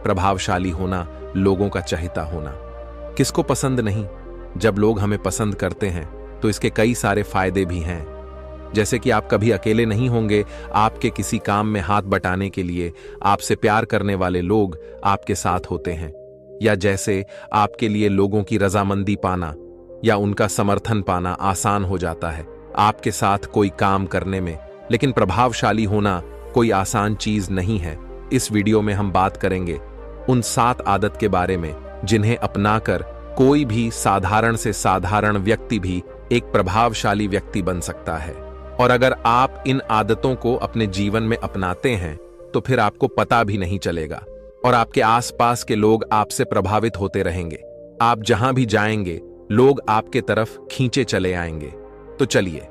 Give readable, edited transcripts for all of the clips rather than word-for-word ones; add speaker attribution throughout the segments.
Speaker 1: प्रभावशाली होना, लोगों का चहेता होना। किसको पसंद नहीं? जब लोग हमें पसंद करते हैं तो इसके कई सारे फायदे भी हैं। जैसे कि आप कभी अकेले नहीं होंगे, आपके किसी काम में हाथ बटाने के लिए आपसे प्यार करने वाले लोग आपके साथ होते हैं। या जैसे आपके लिए लोगों की रजामंदी पाना या उनका समर्थन पाना आसान हो जाता है आपके साथ कोई काम करने में। लेकिन प्रभावशाली होना कोई आसान चीज नहीं है। इस वीडियो में हम बात करेंगे उन 7 आदत के बारे में जिन्हें अपनाकर कोई भी साधारण से साधारण व्यक्ति भी एक प्रभावशाली व्यक्ति बन सकता है। और अगर आप इन आदतों को अपने जीवन में अपनाते हैं तो फिर आपको पता भी नहीं चलेगा और आपके आसपास के लोग आपसे प्रभावित होते रहेंगे। आप जहां भी जाएंगे लोग आपके तरफ खींचे चले आएंगे। तो चलिए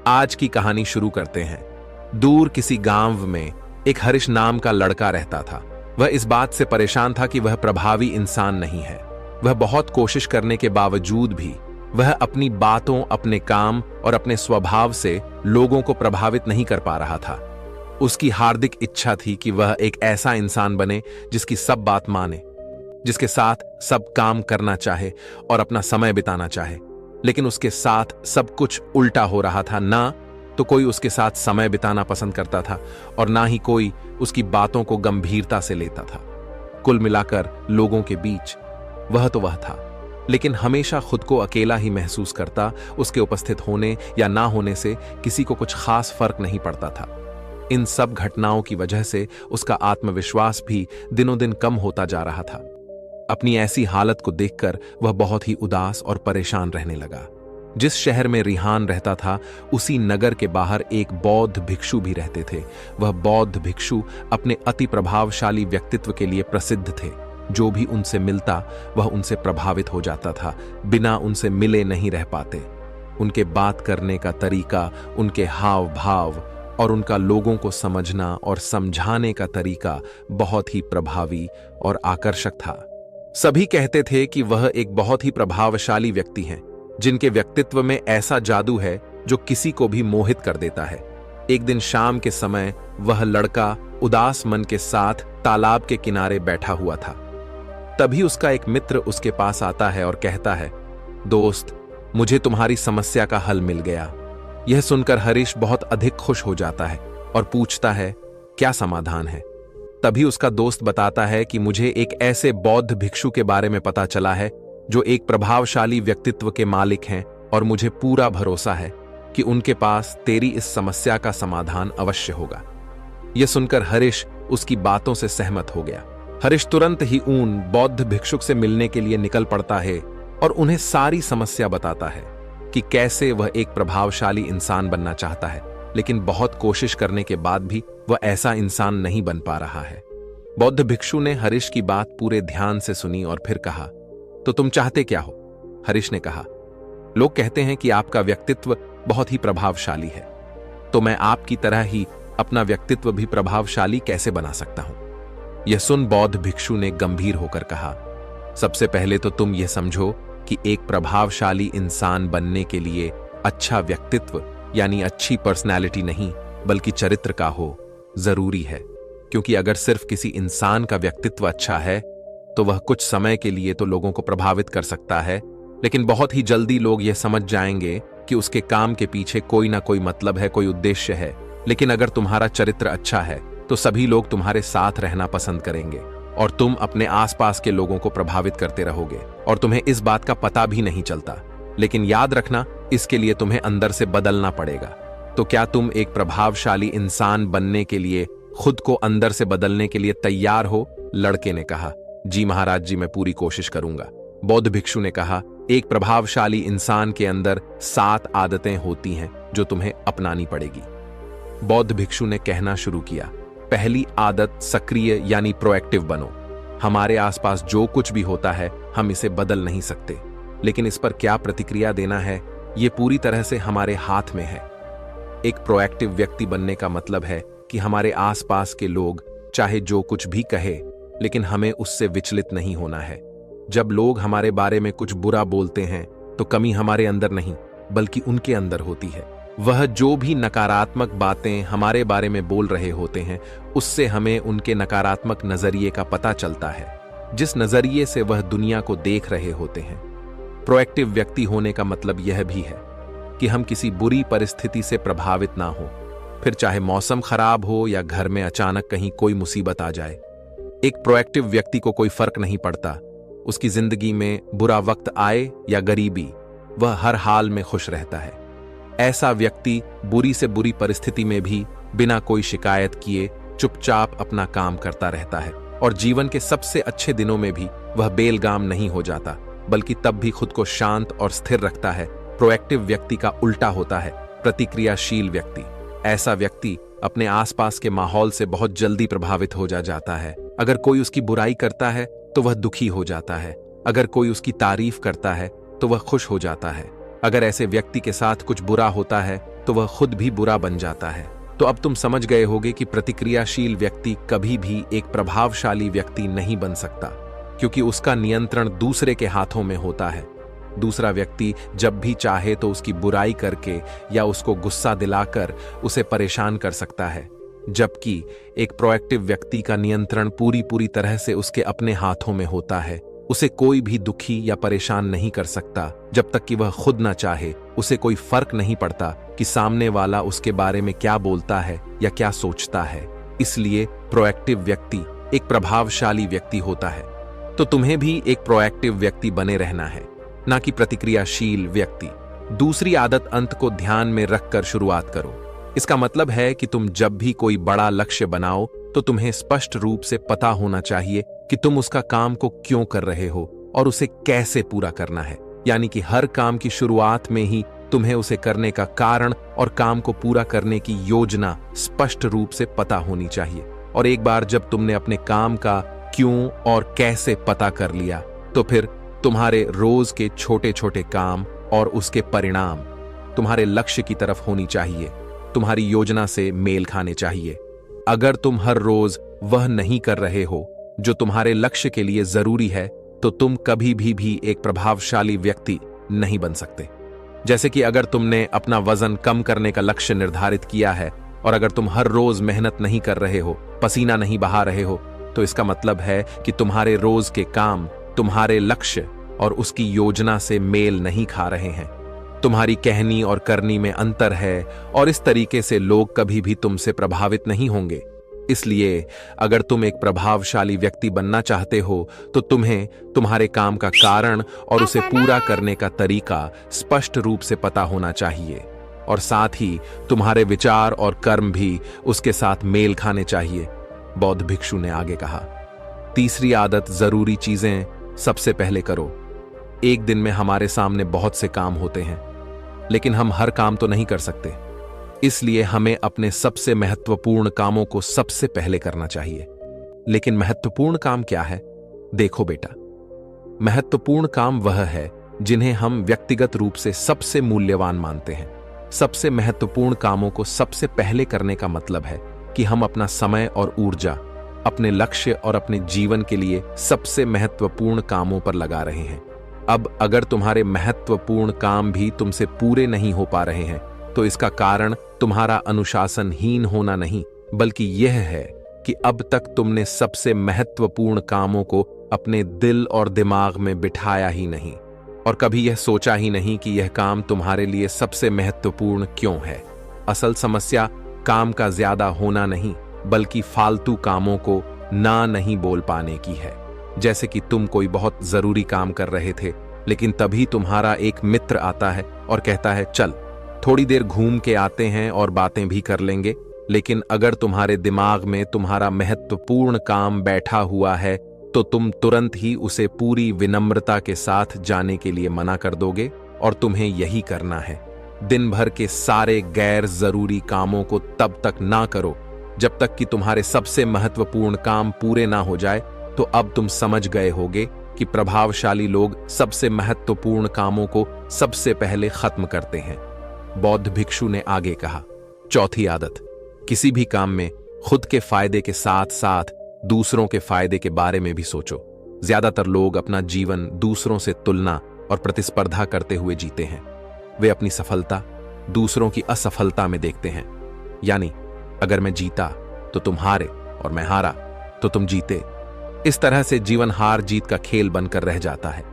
Speaker 1: आज की कहानी शुरू करते हैं। दूर किसी गांव में एक हरीश नाम का लड़का रहता था। वह इस बात से परेशान था कि वह प्रभावी इंसान नहीं है। वह बहुत कोशिश करने के बावजूद भी वह अपनी बातों, अपने काम और अपने स्वभाव से लोगों को प्रभावित नहीं कर पा रहा था। उसकी हार्दिक इच्छा थी कि वह एक ऐसा इंसान बने जिसकी सब बात माने, जिसके साथ सब काम करना चाहे और अपना समय बिताना चाहे। लेकिन उसके साथ सब कुछ उल्टा हो रहा था। ना तो कोई उसके साथ समय बिताना पसंद करता था और ना ही कोई उसकी बातों को गंभीरता से लेता था। कुल मिलाकर लोगों के बीच वह तो वह था, लेकिन हमेशा खुद को अकेला ही महसूस करता। उसके उपस्थित होने या ना होने से किसी को कुछ खास फर्क नहीं पड़ता था। इन सब घटनाओं की वजह से उसका आत्मविश्वास भी दिनों दिन कम होता जा रहा था। अपनी ऐसी हालत को देखकर वह बहुत ही उदास और परेशान रहने लगा। जिस शहर में रिहान रहता था उसी नगर के बाहर एक बौद्ध भिक्षु भी रहते थे। वह बौद्ध भिक्षु अपने अति प्रभावशाली व्यक्तित्व के लिए प्रसिद्ध थे। जो भी उनसे मिलता वह उनसे प्रभावित हो जाता था, बिना उनसे मिले नहीं रह पाते। उनके बात करने का तरीका, उनके हाव भाव और उनका लोगों को समझना और समझाने का तरीका बहुत ही प्रभावी और आकर्षक था। सभी कहते थे कि वह एक बहुत ही प्रभावशाली व्यक्ति हैं, जिनके व्यक्तित्व में ऐसा जादू है जो किसी को भी मोहित कर देता है। एक दिन शाम के समय वह लड़का उदास मन के साथ तालाब के किनारे बैठा हुआ था। तभी उसका एक मित्र उसके पास आता है और कहता है, दोस्त, मुझे तुम्हारी समस्या का हल मिल गया। यह सुनकर हरीश बहुत अधिक खुश हो जाता है और पूछता है, क्या समाधान है? तभी उसका दोस्त बताता है कि मुझे एक ऐसे बौद्ध भिक्षु के बारे में पता चला है जो एक प्रभावशाली व्यक्तित्व के मालिक हैं और मुझे पूरा भरोसा है कि उनके पास तेरी इस समस्या का समाधान अवश्य होगा। यह सुनकर हरीश उसकी बातों से सहमत हो गया। हरीश तुरंत ही उन बौद्ध भिक्षुक से मिलने के लिए निकल पड़ता है और उन्हें सारी समस्या बताता है कि कैसे वह एक प्रभावशाली इंसान बनना चाहता है, लेकिन बहुत कोशिश करने के बाद भी वह ऐसा इंसान नहीं बन पा रहा है। बौद्ध भिक्षु ने हरीश की बात पूरे ध्यान से सुनी और फिर कहा, तो तुम चाहते क्या हो? हरीश ने कहा, लोग कहते हैं कि आपका व्यक्तित्व बहुत ही प्रभावशाली है, तो मैं आपकी तरह ही अपना व्यक्तित्व भी प्रभावशाली कैसे बना सकता हूं? यह सुन बौद्ध भिक्षु ने गंभीर होकर कहा, सबसे पहले तो तुम यह समझो कि एक प्रभावशाली इंसान बनने के लिए अच्छा व्यक्तित्व यानी अच्छी पर्सनैलिटी नहीं बल्कि चरित्र का हो जरूरी है। क्योंकि अगर सिर्फ किसी इंसान का व्यक्तित्व अच्छा है तो वह कुछ समय के लिए तो लोगों को प्रभावित कर सकता है, लेकिन बहुत ही जल्दी लोग यह समझ जाएंगे कि उसके काम के पीछे कोई ना कोई मतलब है, कोई उद्देश्य है। लेकिन अगर तुम्हारा चरित्र अच्छा है तो सभी लोग तुम्हारे साथ रहना पसंद करेंगे और तुम अपने आसपास के लोगों को प्रभावित करते रहोगे और तुम्हें इस बात का पता भी नहीं चलता। लेकिन याद रखना, इसके लिए तुम्हें अंदर से बदलना पड़ेगा। तो क्या तुम एक प्रभावशाली इंसान बनने के लिए खुद को अंदर से बदलने के लिए तैयार हो? लड़के ने कहा, जी महाराज जी, मैं पूरी कोशिश करूंगा। बौद्ध भिक्षु ने कहा, एक प्रभावशाली इंसान के अंदर 7 आदतें होती हैं जो तुम्हें अपनानी पड़ेगी। बौद्ध भिक्षु ने कहना शुरू किया, पहली आदत सक्रिय यानी प्रोएक्टिव बनो। हमारे आसपास जो कुछ भी होता है हम इसे बदल नहीं सकते, लेकिन इस पर क्या प्रतिक्रिया देना है ये पूरी तरह से हमारे हाथ में है। एक प्रोएक्टिव व्यक्ति बनने का मतलब है कि हमारे आसपास के लोग चाहे जो कुछ भी कहे, लेकिन हमें उससे विचलित नहीं होना है। जब लोग हमारे बारे में कुछ बुरा बोलते हैं तो कमी हमारे अंदर नहीं बल्कि उनके अंदर होती है। वह जो भी नकारात्मक बातें हमारे बारे में बोल रहे होते हैं, उससे हमें उनके नकारात्मक नजरिए का पता चलता है, जिस नजरिए से वह दुनिया को देख रहे होते हैं। प्रोएक्टिव व्यक्ति होने का मतलब यह भी है कि हम किसी बुरी परिस्थिति से प्रभावित ना हो, फिर चाहे मौसम खराब हो या घर में अचानक कहीं कोई मुसीबत आ जाए। एक प्रोएक्टिव व्यक्ति को कोई फर्क नहीं पड़ता, उसकी जिंदगी में बुरा वक्त आए या गरीबी, वह हर हाल में खुश रहता है। ऐसा व्यक्ति बुरी से बुरी परिस्थिति में भी बिना कोई शिकायत किए चुपचाप अपना काम करता रहता है, और जीवन के सबसे अच्छे दिनों में भी वह बेलगाम नहीं हो जाता, बल्कि तब भी खुद को शांत और स्थिर रखता है। प्रोएक्टिव व्यक्ति का उल्टा होता है प्रतिक्रियाशील व्यक्ति। ऐसा व्यक्ति अपने आसपास के माहौल से बहुत जल्दी प्रभावित हो जाता है। अगर कोई उसकी बुराई करता है तो वह दुखी हो जाता है, अगर कोई उसकी तारीफ करता है तो वह खुश हो जाता है। अगर ऐसे व्यक्ति के साथ कुछ बुरा होता है तो वह खुद भी बुरा बन जाता है। तो अब तुम समझ गए होगे कि प्रतिक्रियाशील व्यक्ति कभी भी एक प्रभावशाली व्यक्ति नहीं बन सकता, क्योंकि उसका नियंत्रण दूसरे के हाथों में होता है। दूसरा व्यक्ति जब भी चाहे तो उसकी बुराई करके या उसको गुस्सा दिलाकर उसे परेशान कर सकता है, जबकि एक प्रोएक्टिव व्यक्ति का नियंत्रण पूरी तरह से उसके अपने हाथों में होता है। उसे कोई भी दुखी या परेशान नहीं कर सकता जब तक कि वह खुद न चाहे। उसे कोई फर्क नहीं पड़ता कि सामने वाला उसके बारे में क्या बोलता है या क्या सोचता है। इसलिए प्रोएक्टिव व्यक्ति एक प्रभावशाली व्यक्ति होता है। तो तुम्हें भी एक प्रोएक्टिव व्यक्ति बने रहना है, ना कि प्रतिक्रियाशील व्यक्ति। दूसरी आदत अंत को ध्यान में रखकर शुरुआत करो। इसका मतलब है कि तुम जब भी कोई बड़ा लक्ष्य बनाओ तो तुम्हें स्पष्ट रूप से पता होना चाहिए कि तुम उसका काम को क्यों कर रहे हो और उसे कैसे पूरा करना है। यानी कि हर काम की शुरुआत में ही तुम्हें उसे करने का कारण और काम को पूरा करने की योजना स्पष्ट रूप से पता होनी चाहिए। और एक बार जब तुमने अपने काम का क्यों और कैसे पता कर लिया, तो फिर तुम्हारे रोज के छोटे छोटे काम और उसके परिणाम तुम्हारे लक्ष्य की तरफ होनी चाहिए, तुम्हारी योजना से मेल खाने चाहिए। अगर तुम हर रोज वह नहीं कर रहे हो जो तुम्हारे लक्ष्य के लिए जरूरी है, तो तुम कभी भी एक प्रभावशाली व्यक्ति नहीं बन सकते। जैसे कि अगर तुमने अपना वजन कम करने का लक्ष्य निर्धारित किया है और अगर तुम हर रोज मेहनत नहीं कर रहे हो, पसीना नहीं बहा रहे हो, तो इसका मतलब है कि तुम्हारे रोज के काम तुम्हारे लक्ष्य और उसकी योजना से मेल नहीं खा रहे हैं। तुम्हारी कहनी और करनी में अंतर है, और इस तरीके से लोग कभी भी तुमसे प्रभावित नहीं होंगे। इसलिए अगर तुम एक प्रभावशाली व्यक्ति बनना चाहते हो तो तुम्हें तुम्हारे काम का कारण और उसे पूरा करने का तरीका स्पष्ट रूप से पता होना चाहिए, और साथ ही तुम्हारे विचार और कर्म भी उसके साथ मेल खाने चाहिए। बौद्ध भिक्षु ने आगे कहा, तीसरी आदत, जरूरी चीजें सबसे पहले करो। एक दिन में हमारे सामने बहुत से काम होते हैं, लेकिन हम हर काम तो नहीं कर सकते। इसलिए हमें अपने सबसे महत्वपूर्ण कामों को सबसे पहले करना चाहिए। लेकिन महत्वपूर्ण काम क्या है? देखो बेटा, महत्वपूर्ण काम वह है जिन्हें हम व्यक्तिगत रूप से सबसे मूल्यवान मानते हैं। सबसे महत्वपूर्ण कामों को सबसे पहले करने का मतलब है कि हम अपना समय और ऊर्जा अपने लक्ष्य और अपने जीवन के लिए सबसे महत्वपूर्ण कामों पर लगा रहे हैं। अब अगर तुम्हारे महत्वपूर्ण काम भी तुमसे पूरे नहीं हो पा रहे हैं, तो इसका कारण तुम्हारा अनुशासनहीन होना नहीं, बल्कि यह है कि अब तक तुमने सबसे महत्वपूर्ण कामों को अपने दिल और दिमाग में बिठाया ही नहीं, और कभी यह सोचा ही नहीं कि यह काम तुम्हारे लिए सबसे महत्वपूर्ण क्यों है। असल समस्या काम का ज्यादा होना नहीं, बल्कि फालतू कामों को ना नहीं बोल पाने की है। जैसे कि तुम कोई बहुत जरूरी काम कर रहे थे, लेकिन तभी तुम्हारा एक मित्र आता है और कहता है, चल थोड़ी देर घूम के आते हैं और बातें भी कर लेंगे। लेकिन अगर तुम्हारे दिमाग में तुम्हारा महत्वपूर्ण काम बैठा हुआ है, तो तुम तुरंत ही उसे पूरी विनम्रता के साथ जाने के लिए मना कर दोगे, और तुम्हें यही करना है। दिन भर के सारे गैर जरूरी कामों को तब तक ना करो जब तक कि तुम्हारे सबसे महत्वपूर्ण काम पूरे ना हो जाए। तो अब तुम समझ गए होगे कि प्रभावशाली लोग सबसे महत्वपूर्ण कामों को सबसे पहले खत्म करते हैं। बौद्ध भिक्षु ने आगे कहा, चौथी आदत, किसी भी काम में खुद के फायदे के साथ साथ दूसरों के फायदे के बारे में भी सोचो। ज्यादातर लोग अपना जीवन दूसरों से तुलना और प्रतिस्पर्धा करते हुए जीते हैं। वे अपनी सफलता, दूसरों की असफलता में देखते हैं। यानी अगर मैं जीता तो तुम हारे और मैं हारा तो तुम जीते। इस तरह से जीवन हार जीत का खेल बनकर रह जाता है।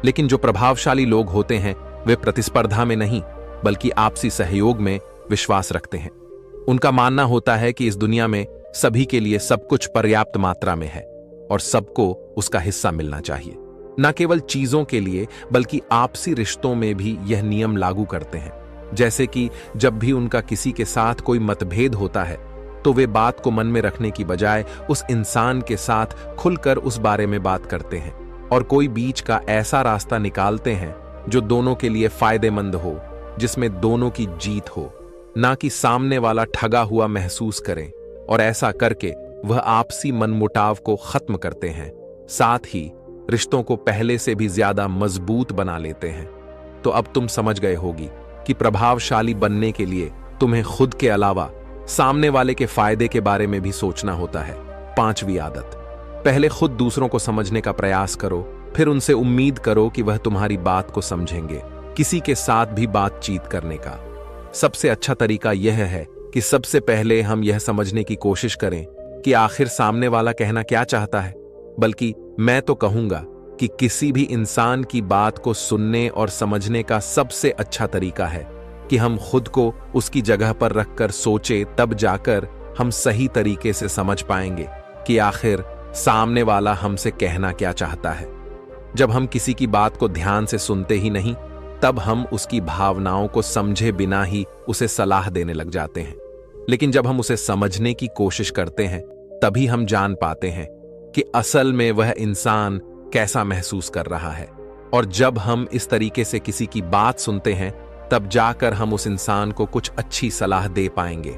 Speaker 1: लेकिन जो प्रभावशाली लोग होते हैं वे प्रतिस्पर्धा में नहीं बल्कि आपसी सहयोग में विश्वास रखते हैं। उनका मानना होता है कि इस दुनिया में सभी के लिए सब कुछ पर्याप्त मात्रा में है और सबको उसका हिस्सा मिलना चाहिए। न केवल चीजों के लिए बल्कि आपसी रिश्तों में भी यह नियम लागू करते हैं। जैसे कि जब भी उनका किसी के साथ कोई मतभेद होता है तो वे बात को मन में रखने की बजाय उस इंसान के साथ खुलकर उस बारे में बात करते हैं और कोई बीच का ऐसा रास्ता निकालते हैं जो दोनों के लिए फायदेमंद हो, जिसमें दोनों की जीत हो, ना कि सामने वाला ठगा हुआ महसूस करें। और ऐसा करके वह आपसी मनमुटाव को खत्म करते हैं, साथ ही रिश्तों को पहले से भी ज्यादा मजबूत बना लेते हैं। तो अब तुम समझ गए होगी कि प्रभावशाली बनने के लिए तुम्हें खुद के अलावा सामने वाले के फायदे के बारे में भी सोचना होता है। 5वीं आदत, पहले खुद दूसरों को समझने का प्रयास करो, फिर उनसे उम्मीद करो कि वह तुम्हारी बात को समझेंगे। किसी के साथ भी बातचीत करने का सबसे अच्छा तरीका यह है कि सबसे पहले हम यह समझने की कोशिश करें कि आखिर सामने वाला कहना क्या चाहता है। बल्कि मैं तो कहूंगा कि किसी भी इंसान की बात को सुनने और समझने का सबसे अच्छा तरीका है कि हम खुद को उसकी जगह पर रखकर सोचें, तब जाकर हम सही तरीके से समझ पाएंगे कि आखिर सामने वाला हमसे कहना क्या चाहता है। जब हम किसी की बात को ध्यान से सुनते ही नहीं, तब हम उसकी भावनाओं को समझे बिना ही उसे सलाह देने लग जाते हैं। लेकिन जब हम उसे समझने की कोशिश करते हैं, तभी हम जान पाते हैं कि असल में वह इंसान कैसा महसूस कर रहा है। और जब हम इस तरीके से किसी की बात सुनते हैं, तब जाकर हम उस इंसान को कुछ अच्छी सलाह दे पाएंगे,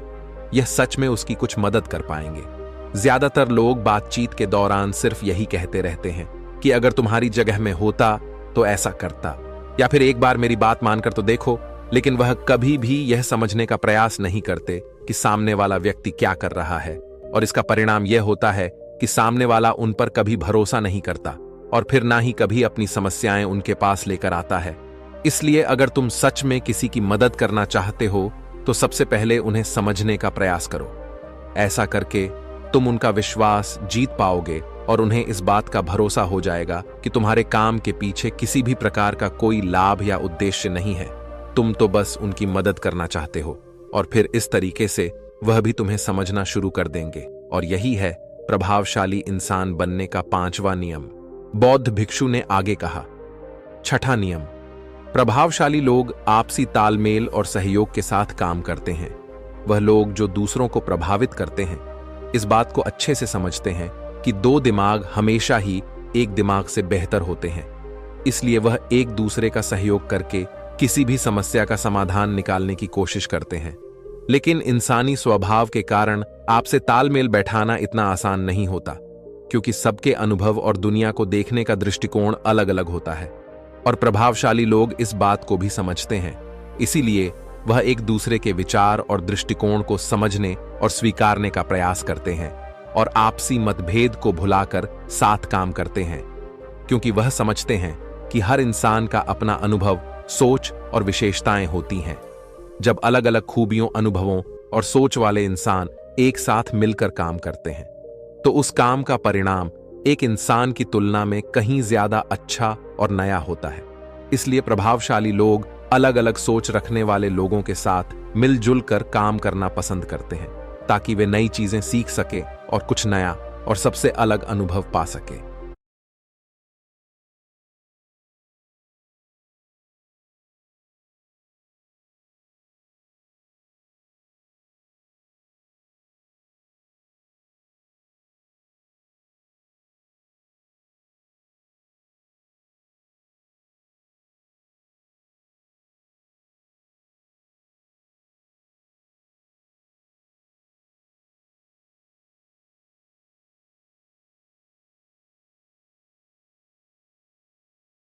Speaker 1: यह सच में उसकी कुछ मदद कर पाएंगे। ज्यादातर लोग बातचीत के दौरान सिर्फ यही कहते रहते हैं कि अगर तुम्हारी जगह में होता तो ऐसा करता, या फिर एक बार मेरी बात मानकर तो देखो। लेकिन वह कभी भी यह समझने का प्रयास नहीं करते कि सामने वाला व्यक्ति क्या कर रहा है। और इसका परिणाम यह होता है कि सामने वाला उन पर कभी भरोसा नहीं करता और फिर ना ही कभी अपनी समस्याएं उनके पास लेकर आता है। इसलिए अगर तुम सच में किसी की मदद करना चाहते हो तो सबसे पहले उन्हें समझने का प्रयास करो। ऐसा करके तुम उनका विश्वास जीत पाओगे और उन्हें इस बात का भरोसा हो जाएगा कि तुम्हारे काम के पीछे किसी भी प्रकार का कोई लाभ या उद्देश्य नहीं है। तुम तो बस उनकी मदद करना चाहते हो और फिर इस तरीके से वह भी तुम्हें समझना शुरू कर देंगे। और यही है प्रभावशाली इंसान बनने का 5वां नियम। बौद्ध भिक्षु ने आगे कहा, 6ठा नियम, प्रभावशाली लोग आपसी तालमेल और सहयोग के साथ काम करते हैं। वह लोग जो दूसरों को प्रभावित करते हैं इस बात को अच्छे से समझते हैं कि 2 दिमाग हमेशा ही एक दिमाग से बेहतर होते हैं। इसलिए वह एक दूसरे का सहयोग करके किसी भी समस्या का समाधान निकालने की कोशिश करते हैं। लेकिन इंसानी स्वभाव के कारण आपसे तालमेल बैठाना इतना आसान नहीं होता, क्योंकि सबके अनुभव और दुनिया को देखने का दृष्टिकोण अलग अलग होता है। और प्रभावशाली लोग इस बात को भी समझते हैं, इसीलिए वह एक दूसरे के विचार और दृष्टिकोण को समझने और स्वीकारने का प्रयास करते हैं और आपसी मतभेद को भुलाकर साथ काम करते हैं, क्योंकि वह समझते हैं कि हर इंसान का अपना अनुभव, सोच और विशेषताएं होती हैं। जब अलग अलग खूबियों, अनुभवों और सोच वाले इंसान एक साथ मिलकर काम करते हैं तो उस काम का परिणाम एक इंसान की तुलना में कहीं ज्यादा अच्छा और नया होता है। इसलिए प्रभावशाली लोग अलग अलग सोच रखने वाले लोगों के साथ मिलजुल कर काम करना पसंद करते हैं, ताकि वे नई चीजें सीख सके और कुछ नया और सबसे अलग अनुभव पा सके।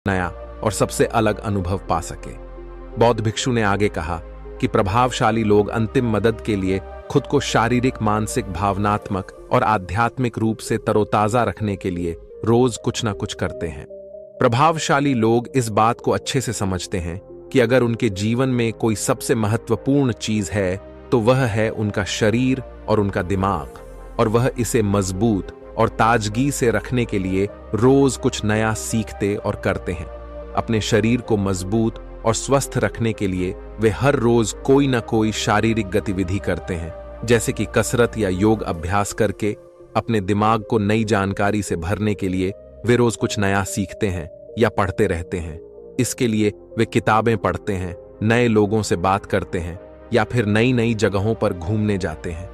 Speaker 1: नया और सबसे अलग अनुभव पा सके। बौद्ध भिक्षु ने आगे कहा कि प्रभावशाली लोग अंतिम मदद के लिए खुद को शारीरिक, मानसिक, भावनात्मक और आध्यात्मिक रूप से तरोताजा रखने के लिए रोज कुछ ना कुछ करते हैं। प्रभावशाली लोग इस बात को अच्छे से समझते हैं कि अगर उनके जीवन में कोई सबसे महत्वपूर्ण चीज है तो वह है उनका शरीर और उनका दिमाग, और वह इसे मजबूत और ताजगी से रखने के लिए रोज कुछ नया सीखते और करते हैं। अपने शरीर को मजबूत और स्वस्थ रखने के लिए वे हर रोज कोई ना कोई शारीरिक गतिविधि करते हैं, जैसे कि कसरत या योग अभ्यास करके। अपने दिमाग को नई जानकारी से भरने के लिए वे रोज कुछ नया सीखते हैं या पढ़ते रहते हैं। इसके लिए वे किताबें पढ़ते हैं, नए लोगों से बात करते हैं या फिर नई नई जगहों पर घूमने जाते हैं।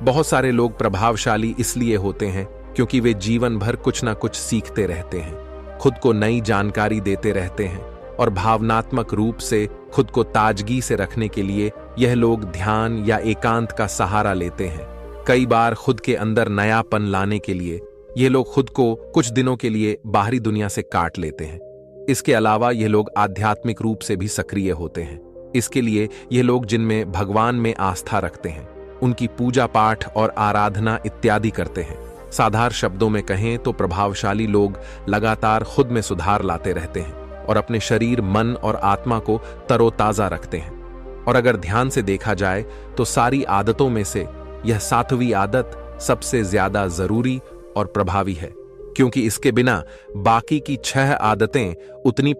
Speaker 1: बहुत सारे लोग प्रभावशाली इसलिए होते हैं क्योंकि वे जीवन भर कुछ ना कुछ सीखते रहते हैं, खुद को नई जानकारी देते रहते हैं, और भावनात्मक रूप से खुद को ताजगी से रखने के लिए यह लोग ध्यान या एकांत का सहारा लेते हैं। कई बार खुद के अंदर नयापन लाने के लिए ये लोग खुद को कुछ दिनों के लिए बाहरी दुनिया से काट लेते हैं। इसके अलावा ये लोग आध्यात्मिक रूप से भी सक्रिय होते हैं। इसके लिए ये लोग जिनमें भगवान में आस्था रखते हैं, उनकी पूजा पाठ और आराधना इत्यादि करते हैं। साधारण शब्दों में कहें तो प्रभावशाली लोग लगातार खुद में सुधार लाते रहते हैं और अपने शरीर, मन और आत्मा को तरोताजा रखते हैं। और अगर ध्यान से देखा जाए तो सारी आदतों में से यह 7वीं आदत सबसे ज्यादा जरूरी और प्रभावी है, क्योंकि इसके बिना बाकी की 6 आदतें उतनी